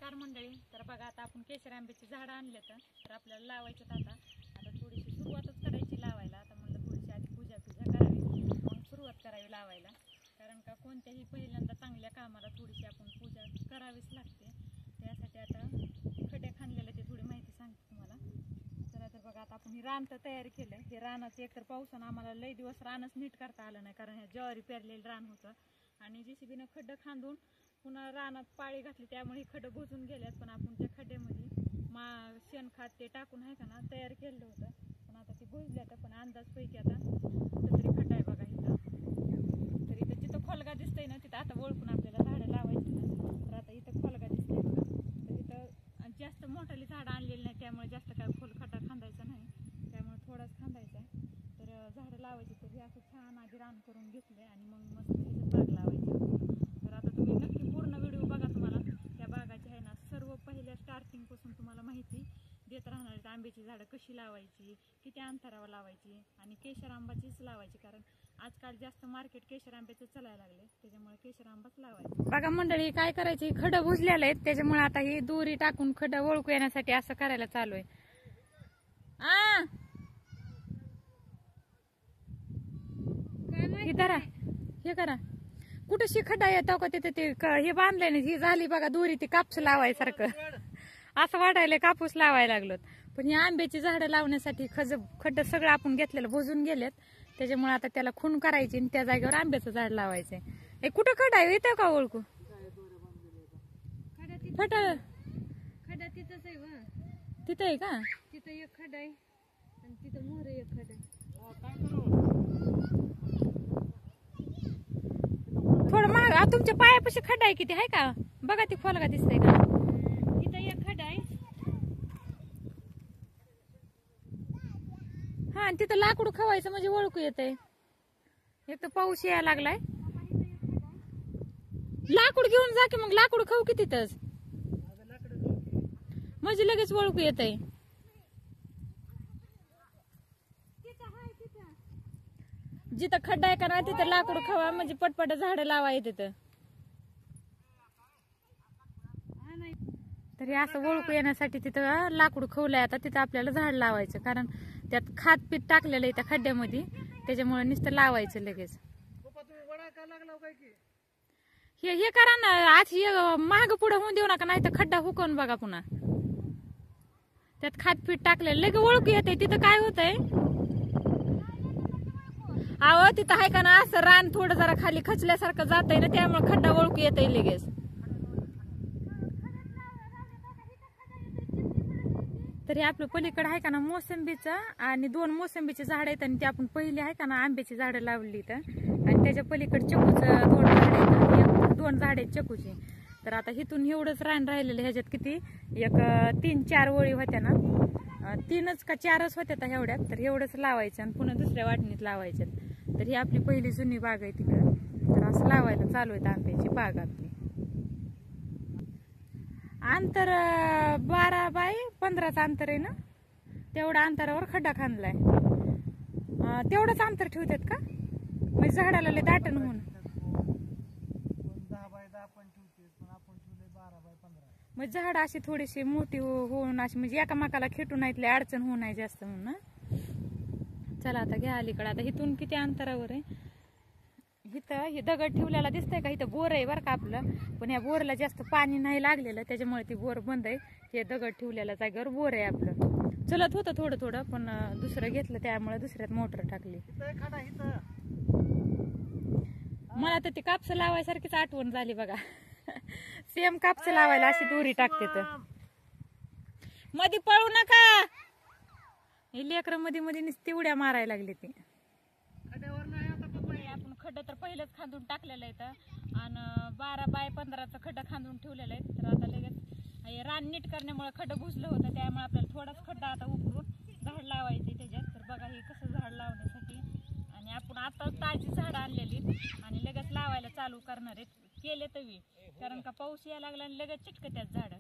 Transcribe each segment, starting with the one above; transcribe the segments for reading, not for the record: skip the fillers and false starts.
नमस्कार मंडळी. तर बघा आता आपण केशर आंब्याची झाडं आणले तर आपल्याला लावायचे. आता थोडीशी सुरुवातच करायची लावायला. आता म्हणलं थोडीशी आधी पूजा करावी मग सुरुवात करावी लावायला. कारण का कोणत्याही पहिल्यांदा चांगल्या कामाला थोडीशी आपण पूजा करावीच लागते. त्यासाठी आता खड्डे खांदलेले ते थोडी माहिती सांगते तुम्हाला. तर बघा आता आपण रान तर तयारी केलं. हे रानाचं एकतर पावसानं आम्हाला लई दिवस रानच नीट करता आलं नाही, कारण ह्या ज्वारी पेरलेलं रान होतं आणि JCBनं खड्डं खांदून पुन्हा रानात पाळी घातली, त्यामुळे खड्डे बुजून गेल्यात. पण आपण त्या खड्ड्यामध्ये शेणखत ते टाकून आहे का ना तयार केलं होतं, पण आता ते बुजल्यात. पण अंदाजपैकी आता तरी खड्डा आहे बघा इथं. तर इथं जिथं खोलगा दिसतंय ना तिथं आता ओळखून आपल्याला झाडं लावायची ना. तर आता इथं खोलगा दिसतंय बघा. तर इथं जास्त मोठाली झाडं आणलेली नाही, त्यामुळे जास्त काय खोल खड्डा खांदायचा नाही, त्यामुळे थोडाच खांदायचा आहे. तर झाडं लावायची तर हे असं छान आधी रान करून घेतलंय आणि मग मस्त त्याचे बाग लावायचे. तर आता तुम्ही नक्की पूर्ण व्हिडिओ बघा. तुम्हाला त्या बागाची आहे ना सर्व पहिल्या स्टार्टिंग पासून तुम्हाला माहिती देत राहणार आहे. आंब्याची झाडं कशी लावायची, किती अंतरावर लावायची आणि केशर आंबाचीच लावायची, कारण आजकाल जास्त मार्केट केशर आंब्याचं चालायला लागले, त्याच्यामुळे केशर आंबाच लावायचं. बघा मंडळी काय करायची, खडं बुजलेलं आहेत त्याच्यामुळे आता ही दोरी टाकून खडं ओळखू येण्यासाठी असं करायला चालू आहे. हे करा कुठं शिखडा येतो का तिथे ते हे बांधलंय ना, ही झाली बघा दोरी, ती कापूस लावायसारखं असं वाटायला कापूस लावायला लागलो. पण ही आंब्याची झाडं लावण्यासाठी खड्ड सगळं आपण घेतलेलं बुजून गेलेत, त्याच्यामुळे आता त्याला खून करायची आणि त्या जागेवर आंब्याचं झाड लावायचंय. हे कुठं खडा येतं का ओळखू? खडा तिथंच आहे, तिथं आहे का? तिथं एक खडा आहे आणि तिथं मोहर एक खडा आहे. थोडं महाग तुमच्या पायापाशी खड्डा आहे, किती आहे का बघा, ती खोलगा दिसतंय का? इथं एक खड्डा आहे. हा, आणि तिथं लाकूड खवायचं म्हणजे ओळखू येतंय. एक तर पाऊस यायला लागलाय. लाकूड घेऊन जा की मग, लाकूड खाऊ की तिथंच, म्हणजे लगेच ओळखू येतंय. जिथं खड्डा आहे का ना तिथं लाकूड खावा, म्हणजे पटपट झाडं लावा येते. तरी असं ओळखू येण्यासाठी तिथं लाकूड खवलंय. आता तिथं आपल्याला झाड लावायचं, कारण त्यात खात पीठ टाकलेलं आहे त्या खड्ड्यामध्ये, त्याच्यामुळे नुसतं लावायचं लगेच. हे करा ना आज, महाग पुढे होऊन देऊ नका, नाही तर खड्डा हुकवून बघा पुन्हा. त्यात खात पीठ टाकलेलं लगेच ओळखू येते. तिथं काय होतंय, अहो तिथं आहे का ना असं रान थोडं जरा खाली खचल्यासारखं जात आहे ना, त्यामुळे खड्डा ओळखू येत आहे लगेच. तरी आपलं पलीकडे आहे का ना मोसंबीचं आणि 2 मोसंबीचे झाड आहेत, आणि ते आपण पहिली आहे का ना आंब्याची झाडं लावली तर, आणि त्याच्या पलीकडे चकूचं 2 झाड आहेत, 2 झाड आहेत चकूची. तर आता इथून एवढंच रान राहिलेलं, ह्याच्यात किती एक 3-4 ओळी होत्या ना, 3च का 4च होत्या तर एवढ्यात, तर एवढंच लावायचं आणि पुन्हा दुसऱ्या वाटणीत लावायच्यात. तर ही आपली पहिली जुनी बाग आहे तिकडं. तर असं लावायला चालू आहे आंब्याची बाग आपली. अंतर 12 बाय 15चं अंतर आहे ना, तेवढ्या अंतरावर खड्डा खांदलाय. तेवढंच अंतर ठेवतात का, म्हणजे झाडाला लय दाटण होऊन? 10 बाय 10 पण ठेवते, पण आपण ठेवले 12 बाय 15. म्हणजे झाड अशी थोडीशी मोठी होऊन अशी, म्हणजे एकामेकाला खेटून नाही, अडचण होऊ नाही जास्त म्हणून. चला आता घ्या अलीकडे. आता इथून किती अंतरावर आहे, इथं हे दगड ठेवलेला दिसतंय का, इथं बोर आहे बरं का आपलं, पण या बोरला जास्त पाणी नाही लागलेलं, त्याच्यामुळे ती बोर बंद आहे. ते दगड ठेवलेल्या जागेवर बोर आहे आपलं. चलत होतं थोडं थोडं, पण दुसरं घेतलं त्यामुळे दुसऱ्यात मोटर टाकली. मला तर ती कापसं लावायसारखीच आठवण झाली बघा. सेम कापसं लावायला अशी दोरी टाकते. तर मध्ये पळू नका, हे लेकरं मध्ये मध्ये नुसती उड्या मारायला लागली. ती आपण खड्डं तर पहिलेच खांदून टाकलेलं आहे आणि 12 बाय 15चं खड्डं खांदून ठेवलेलं आहे. तर आता लगेच रान नीट करण्यामुळे खड्डं घुसलं होतं, त्यामुळे आपल्याला थोडाच खड्डा आता उकरून झाड लावायचे त्याच्यात. तर बघा हे कसं झाड लावण्यासाठी, आणि आपण आता ताजी झाडं आणलेली आणि लगेच लावायला चालू करणार आहेत. केले तवी, कारण का पाऊस यायला लागला आणि लगेच चिटकत्यात झाडं,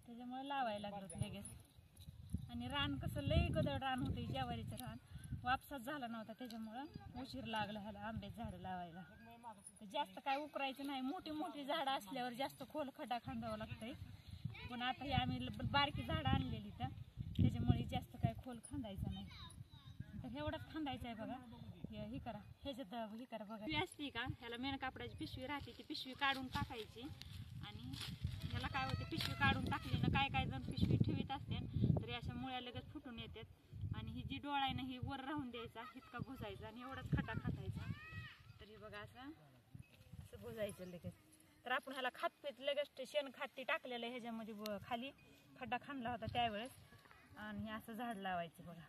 त्याच्यामुळे लावायला लागलं लगेच. आणि रान कसं लई गदळ रान होते, ज्वारीचं रान वापसाच झाला नव्हता, त्याच्यामुळं उशीर लागला ह्याला आंब्याची झाडं लावायला. जास्त काय उकरायचं नाही, मोठी मोठी झाडं असल्यावर जास्त खोल खड्डा खांदावं लागतंय. पण आता हे आम्ही बारकी झाडं आणलेली तर त्याच्यामुळे जास्त काय खोल खांदायचं नाही. तर एवढंच खांदायचं आहे बघा. हे करा, ह्याच्यात हे करा बघा, पिशवी असते का, ह्याला मेन कापडाची पिशवी राहते, ती पिशवी काढून टाकायची. आणि ह्याला काय होते, पिशवी काढून टाकली ना काय काय जण पिशवी ठेवीत असते तरी अशा मुळ्या लगेच फुटून येतात. आणि ही जी डोळा आहे ना ही वर राहून द्यायचा, इतका भुजायचा आणि एवढाच खड्डा खातायचा. तर हे बघा असं भुजायचं लगेच. तर आपण ह्याला खातपीत लगेच शेण खाती टाकलेलं आहे ह्याच्यामध्ये, खाली खड्डा खांदला होता त्यावेळेस. आणि हे असं झाड लावायचं बघा.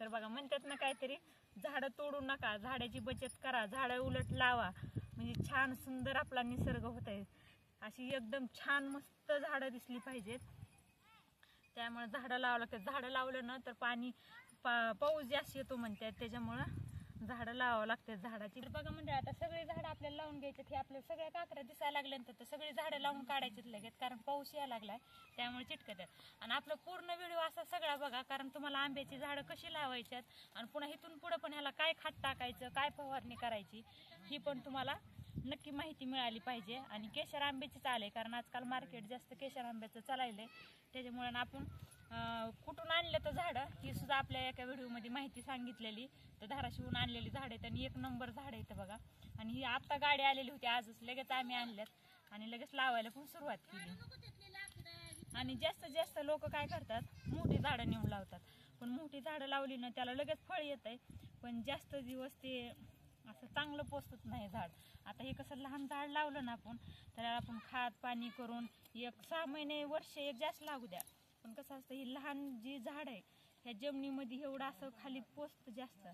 तर बघा म्हणतात ना काहीतरी, झाडं तोडू नका, झाडाची बचत करा, झाडं उलट लावा, म्हणजे छान सुंदर आपला निसर्ग होत आहे. अशी एकदम छान मस्त झाडं दिसली पाहिजेत. त्यामुळे झाडं लावावं लागतात. झाडं लावलं ना तर पाऊस जास्त येतो म्हणतात, त्याच्यामुळं झाडं लावावं लागतात झाडाची. तर बघा म्हणजे आता सगळी झाडं आपल्याला लावून घ्यायचे. हे आपल्या सगळ्या काकड्या दिसायला लागल्यानंतर तर सगळी झाडं लावून काढायची लगेच, कारण पाऊस यायला लागलाय त्यामुळे चिटकत आहेत. आणि आपला पूर्ण व्हिडिओ असा सगळा बघा, कारण तुम्हाला आंब्याची झाडं कशी लावायच्यात आणि पुन्हा इथून पुढं पण ह्याला काय खत टाकायचं, काय फवारणी करायची, ही पण तुम्हाला नक्की माहिती मिळाली पाहिजे. आणि केशर आंब्याची चाल आहे, कारण आजकाल मार्केट जास्त केशर आंब्याचं चालायलंय. त्याच्यामुळे आपण कुठून आणलं तर झाडं ही सुद्धा आपल्या एका व्हिडिओमध्ये माहिती सांगितलेली. तर धाराशिवून आणलेली झाडं आहेत आणि 1 नंबर झाडं आहेत बघा. आणि ही आत्ता गाडी आलेली होती आजच, लगेच आम्ही आणल्यात आणि लगेच लावायला पण सुरुवात केली. आणि जास्तीत जास्त लोक काय करतात, मोठी झाडं नेऊन लावतात. पण मोठी झाडं लावली ना त्याला लगेच फळ येत आहे, पण जास्त दिवस ते असं चांगलं पोचत नाही झाड. आता हे कसं लहान झाड लावलं ना आपण, तर आपण खात पाणी करून 6 महिने वर्ष एक जास्त लागू द्या. पण कसं असतं, ही लहान जी झाड आहे ह्या जमिनीमध्ये एवढं असं खाली पोचतं जास्त,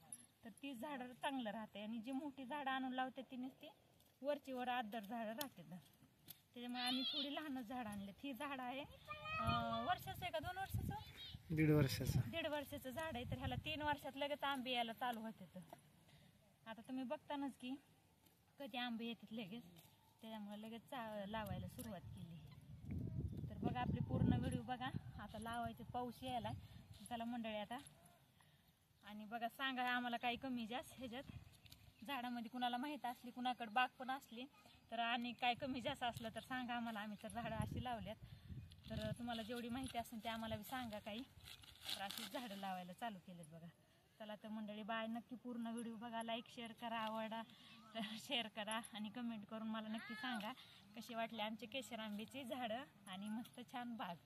तर ती झाडं चांगलं राहते. आणि जी मोठी झाडं आणून लावते ती नुसती वरची वर आदर झाडं राहते. त्याच्यामुळे आम्ही थोडी लहानच झाडं आणली. ही झाड आहे वर्षाचं आहे का 2 वर्षाचं, 1.5 वर्षाचं, 1.5 वर्षाचं झाड आहे. तर ह्याला 3 वर्षात लगेच आंबे यायला चालू होते. तर आता तुम्ही बघतानाच की कधी आंबे येतात लगेच, त्याच्यामुळे लगेच लावायला सुरुवात केली. तर बघा आपली पूर्ण व्हिडिओ बघा. आता लावायचे, पाऊस यायला त्याला मंडळी आता. आणि बघा सांगा आम्हाला काही कमी जास्त ह्याच्यात झाडामध्ये कुणाला माहीत असली, कुणाकडे बाग पण असली तर, आणि काय कमी जास्त असलं तर सांगा आम्हाला. आम्ही तर झाडं अशी लावल्यात, तर तुम्हाला जेवढी माहिती असेल ते आम्हाला सांगा काही. तर अशीच झाडं लावायला चालू केलेत बघा. चला तर मंडळी बाय, नक्की पूर्ण व्हिडिओ बघा, लाईक शेअर करा, आवडा तर शेअर करा आणि कमेंट करून मला नक्की सांगा कशी वाटली आमचे केशर आंब्याची झाडं आणि मस्त छान बाग.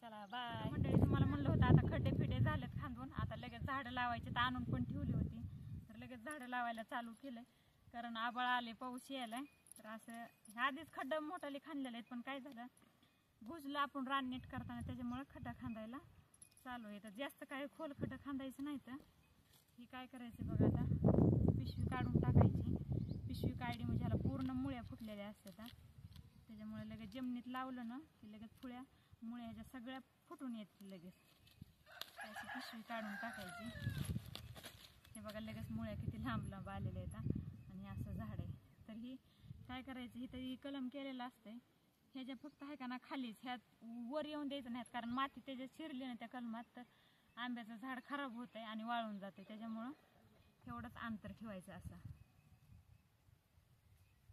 चला बाय मंडळी. तुम्हाला म्हणलं होतं आता खड्डे फिडे झालेत खांदून, आता लगेच झाडं लावायचे. तर आणून पण ठेवली होती, तर लगेच झाडं लावायला चालू केलंय, कारण आबाळ आले, पाऊस यायलाय. तर असं आधीच खड्डा मोठाले खांदलेले आहेत, पण काय झालं भुजलं आपण रान नीट करताना, त्याच्यामुळे खड्डा खांदायला चालू आहे. तर जास्त काय खोल खड्डा खांदायचं नाही. तर ही काय करायचं बघा, आता पिशवी काढून टाकायची. पिशवी काढली म्हणजे ह्याला पूर्ण मुळ्या फुटलेल्या असतात, त्याच्यामुळे लगेच जमिनीत लावलं ना की लगेच मुळ्या ह्याच्या सगळ्या फुटून येतील लगेच. अशी पिशवी काढून टाकायची. हे बघा लगेच मुळ्या किती लांब लांब आलेल्या आहेत. आणि असं झाड आहे. तर ही काय करायचं, ही तरी कलम केलेलं असतंय ह्याच्या फक्त आहे का ना खालीच, ह्यात वर येऊन द्यायचं नाहीत, कारण माती त्याच्यात शिरली ना त्या कलमात तर आंब्याचं झाड खराब होतंय आणि वाळून जाते. त्याच्यामुळं एवढंच अंतर ठेवायचं. असं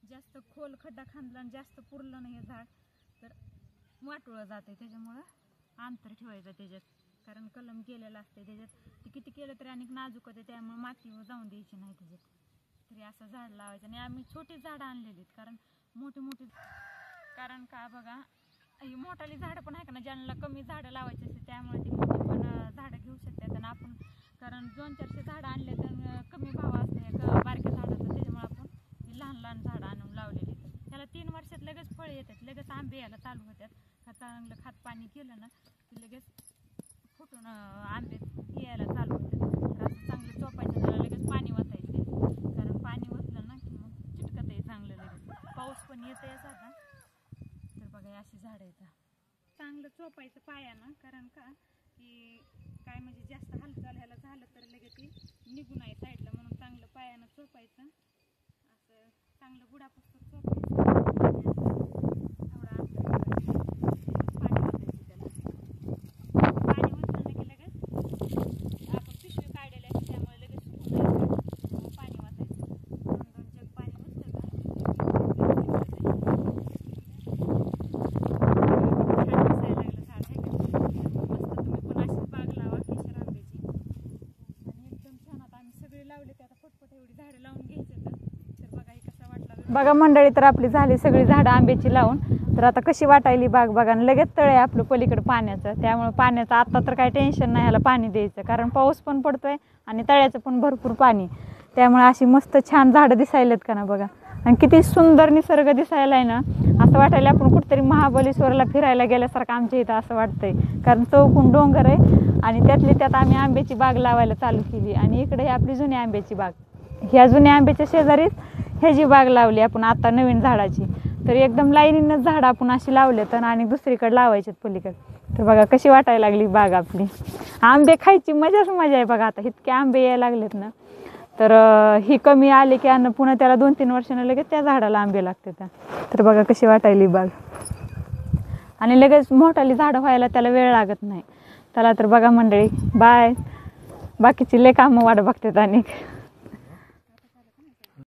जास्त खोल खड्डा खांदला आणि जास्त पुरलं नाही हे झाड तर वाटोळं जाते. त्याच्यामुळं अंतर ठेवायचं त्याच्यात, कारण कलम केलेलं असते त्याच्यात. ते किती केलं तरी अनेक नाजूक होते, त्यामुळे माती जाऊन द्यायची नाही त्याच्यात. तरी असं झाड लावायचं. आणि आम्ही छोटी झाडं आणलेली आहेत, कारण मोठी कारण का बघा ही मोठाली झाडं पण आहे का ना, ज्यांना कमी झाडं लावायची असते त्यामुळे ती मोठी पण झाडं घेऊ शकतात. आणि आपण कारण 200-400 झाडं आणले तर कमी भाव असते बारक्या झाडाचं, त्याच्यामुळे आपण ही लहान झाडं आणून लावलेली. त्याला 3 वर्षात लगेच फळ येतात, लगेच आंबे यायला चालू होतात. चांगलं खात पाणी केलं ना की लगेच फुटून आंबे यायला चालू होतात. तर असं चांगलं चोपायचं, त्याला लगेच पाणी वाचायचे, कारण पाणी वाचलं ना की मग चिटकत आहे चांगलं लगेच. पाऊस पण येत आहे आता. तर बघा अशी झाडं येतात. चांगलं चोपायचं पायानं, कारण का की काय म्हणजे जास्त हालचाल ह्याला झालं तर लगेच ती निघून आहे साईडला, म्हणून चांगलं पायानं चोपायचं. असं चांगलं बुडापासून चोपायचं. बघा मंडळी, तर आपली झाली सगळी झाडं आंब्याची लावून. तर आता कशी वाटायली बाग बघा. आणि लगेच तळ आहे आपलं पलीकडं पाण्याचं, त्यामुळे पाण्याचं आता तर काही टेन्शन नाही ह्याला पाणी द्यायचं, कारण पाऊस पण पडतोय आणि तळ्याचं पण भरपूर पाणी. त्यामुळे अशी मस्त छान झाडं दिसायलेत का ना बघा. आणि किती सुंदर निसर्ग दिसायला आहे ना, असं वाटायला आपण कुठेतरी महाबळेश्वरला फिरायला गेल्यासारखं आमच्या इथं असं वाटतंय. कारण चौकून डोंगर आहे आणि त्यातली त्यात आम्ही आंब्याची बाग लावायला चालू केली. आणि इकडे ही आपली जुनी आंब्याची बाग. ह्या जुन्या आंब्याच्या शेजारीच ह्याची बाग लावली आपण आता नवीन झाडाची. तर एकदम लाईनीनंच झाडं आपण अशी लावलेत आणि दुसरीकडे लावायचेत पलीकडे. तर बघा कशी वाटायला लागली बाग आपली. आंबे खायची मजाच मजा आहे बघा. आता इतके आंबे यायला लागलेत ना, तर ही कमी आले की अन्न पुन्हा त्याला 2-3 वर्षांना लगेच त्या झाडाला आंबे लागतात. तर बघा कशी वाटायली बाग. आणि लगेच मोठाली झाडं व्हायला त्याला वेळ लागत नाही. त्याला तर बघा मंडळी, बाय. बाकीची लय कामं वाट बघतात आणि